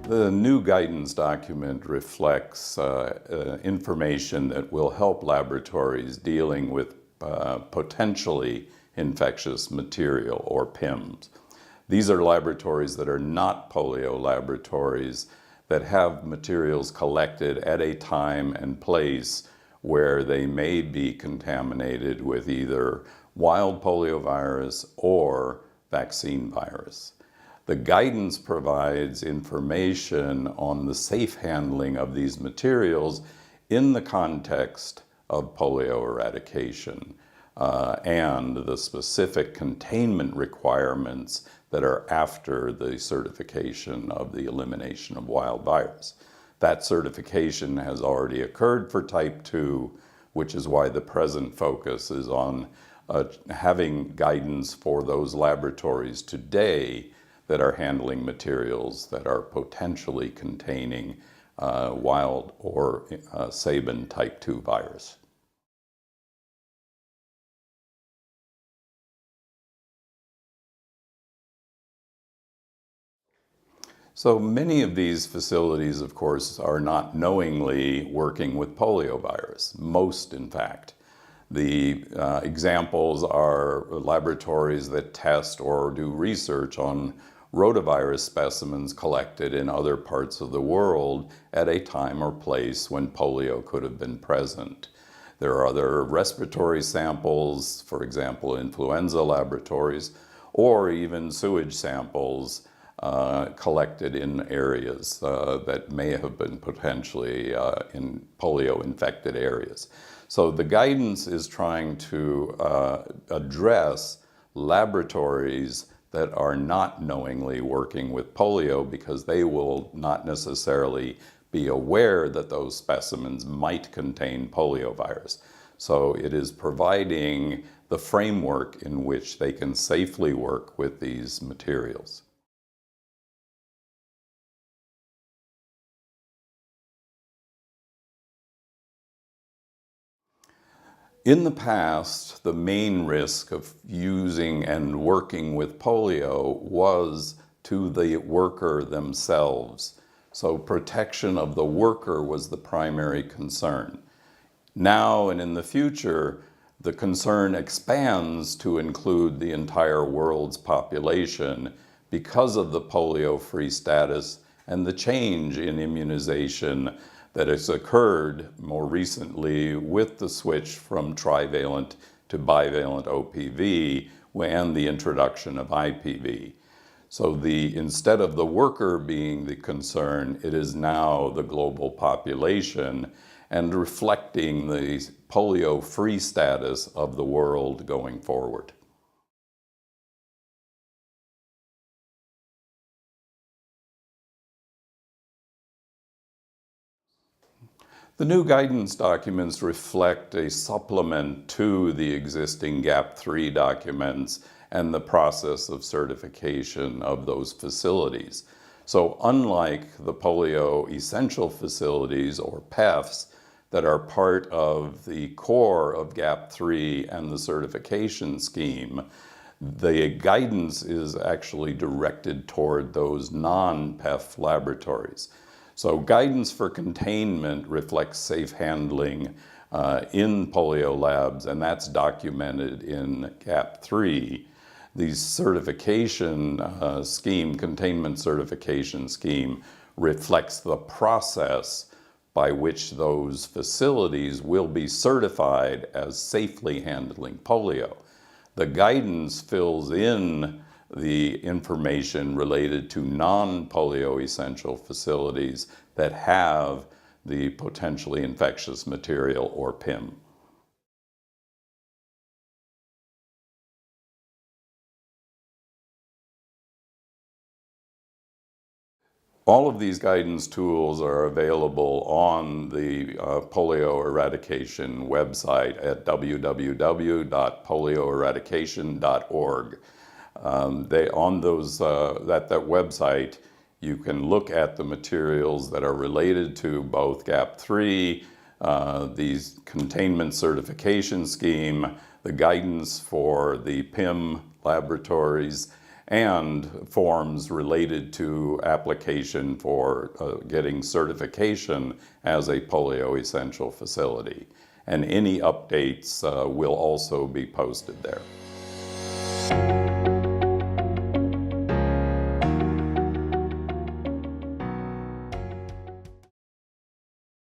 The new guidance document reflects information that will help laboratories dealing with potentially infectious material, or PIMS. These are laboratories that are not polio laboratories that have materials collected at a time and place where they may be contaminated with either wild poliovirus or vaccine virus. The guidance provides information on the safe handling of these materials in the context of polio eradication and the specific containment requirements that are after the certification of the elimination of wild virus. That certification has already occurred for type 2, which is why the present focus is on having guidance for those laboratories today that are handling materials that are potentially containing wild or Sabin type 2 virus. So many of these facilities, of course, are not knowingly working with poliovirus, most in fact. The examples are laboratories that test or do research on rotavirus specimens collected in other parts of the world at a time or place when polio could have been present. There are other respiratory samples, for example, influenza laboratories, or even sewage samples collected in areas that may have been potentially in polio-infected areas. So the guidance is trying to address laboratories that are not knowingly working with polio because they will not necessarily be aware that those specimens might contain poliovirus. So it is providing the framework in which they can safely work with these materials. In the past, the main risk of using and working with polio was to the worker themselves. So protection of the worker was the primary concern. Now and in the future, the concern expands to include the entire world's population because of the polio-free status and the change in immunization that has occurred more recently with the switch from trivalent to bivalent OPV and the introduction of IPV. So instead of the worker being the concern, it is now the global population and reflecting the polio-free status of the world going forward. The new guidance documents reflect a supplement to the existing GAP3 documents and the process of certification of those facilities. So unlike the polio essential facilities, or PEFs, that are part of the core of GAP3 and the certification scheme, the guidance is actually directed toward those non-PEF laboratories. So guidance for containment reflects safe handling in polio labs, and that's documented in GAP3. The certification scheme, containment certification scheme, reflects the process by which those facilities will be certified as safely handling polio. The guidance fills in the information related to non-polio essential facilities that have the potentially infectious material, or PIM. All of these guidance tools are available on the polio eradication website at www.polioeradication.org. That website You can look at the materials that are related to both GAP3, the containment certification scheme, the guidance for the PIM laboratories, and forms related to application for getting certification as a polio essential facility. And any updates will also be posted there.